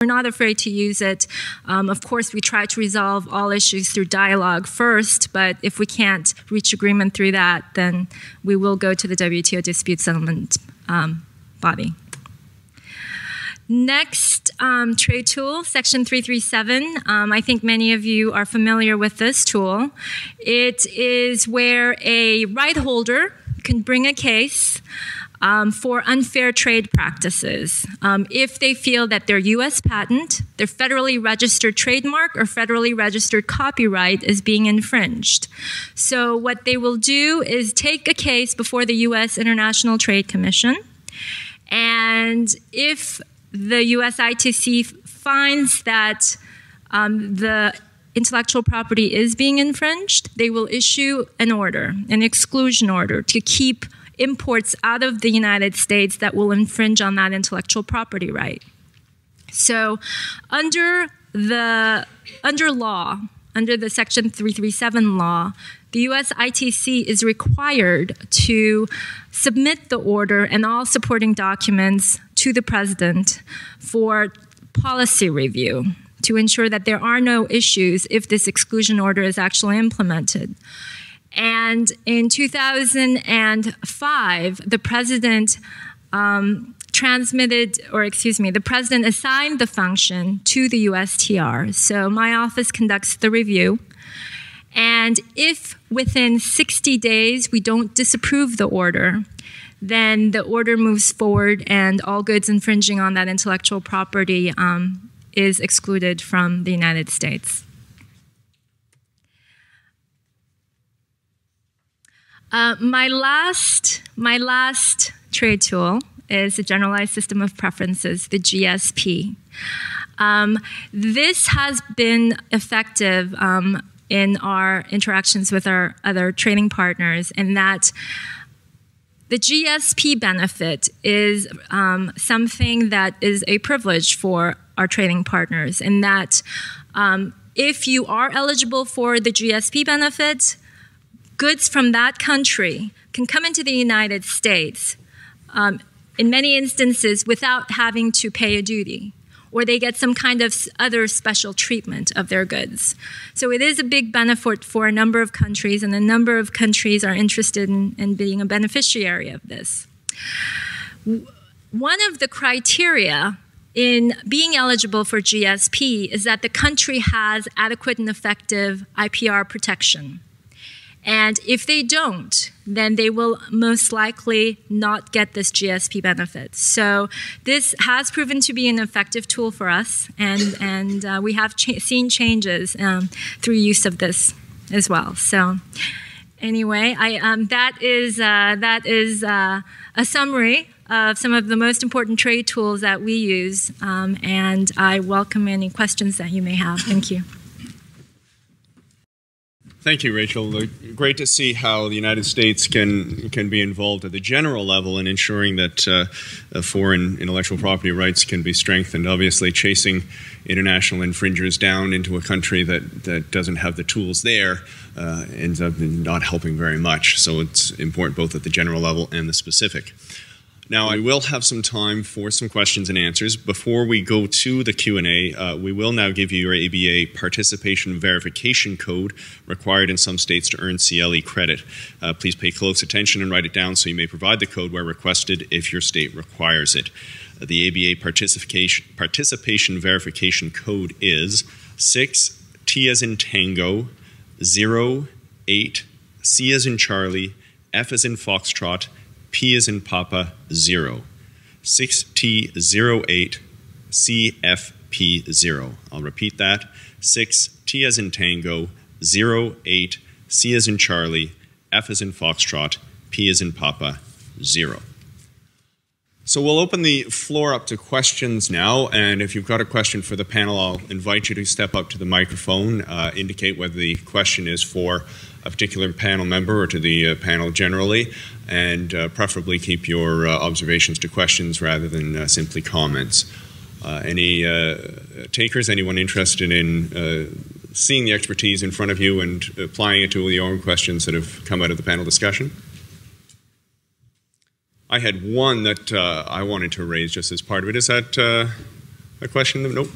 We're not afraid to use it. Of course, we try to resolve all issues through dialogue first, but if we can't reach agreement through that, then we will go to the WTO dispute settlement body. Next trade tool, Section 337. I think many of you are familiar with this tool. It is where a right holder can bring a case for unfair trade practices if they feel that their U.S. patent, their federally registered trademark, or federally registered copyright is being infringed. So what they will do is take a case before the U.S. International Trade Commission, and if the U.S. ITC finds that the intellectual property is being infringed, they will issue an order, an exclusion order, to keep imports out of the United States that will infringe on that intellectual property right. So under the Section 337 law, the U.S. ITC is required to submit the order and all supporting documents to the President for policy review to ensure that there are no issues if this exclusion order is actually implemented. And in 2005, the President the President assigned the function to the USTR. So my office conducts the review. And if within 60 days we don't disapprove the order, then the order moves forward and all goods infringing on that intellectual property is excluded from the United States. My last trade tool is the Generalized System of Preferences, the GSP. This has been effective in our interactions with our other trading partners, in that the GSP benefit is something that is a privilege for our trading partners, in that if you are eligible for the GSP benefit, goods from that country can come into the United States in many instances without having to pay a duty, or they get some kind of other special treatment of their goods. So it is a big benefit for a number of countries, and a number of countries are interested in being a beneficiary of this. One of the criteria in being eligible for GSP is that the country has adequate and effective IPR protection. And if they don't, then they will most likely not get this GSP benefit. So this has proven to be an effective tool for us, and we have seen changes through use of this as well. So anyway, that is a summary of some of the most important trade tools that we use, and I welcome any questions that you may have. Thank you. Thank you, Rachel. Great to see how the United States can be involved at the general level in ensuring that foreign intellectual property rights can be strengthened. Obviously, chasing international infringers down into a country that doesn't have the tools there ends up not helping very much. So it's important both at the general level and the specific. Now, I will have some time for some questions and answers. Before we go to the Q&A, we will now give you your ABA participation verification code required in some states to earn CLE credit. Please pay close attention and write it down so you may provide the code where requested if your state requires it. The ABA participation verification code is 6 T as in Tango, 0, 8, C as in Charlie, F as in Foxtrot, P as in Papa, 0. 6T08 CFP0. I'll repeat that. 6T as in Tango, 08 C as in Charlie, F as in Foxtrot, P as in Papa, 0. So we'll open the floor up to questions now, and if you've got a question for the panel, I'll invite you to step up to the microphone, indicate whether the question is for a particular panel member or to the panel generally, and preferably keep your observations to questions rather than simply comments. Any takers, anyone interested in seeing the expertise in front of you and applying it to your own questions that have come out of the panel discussion? I had one that I wanted to raise just as part of it. Is that a question? Nope.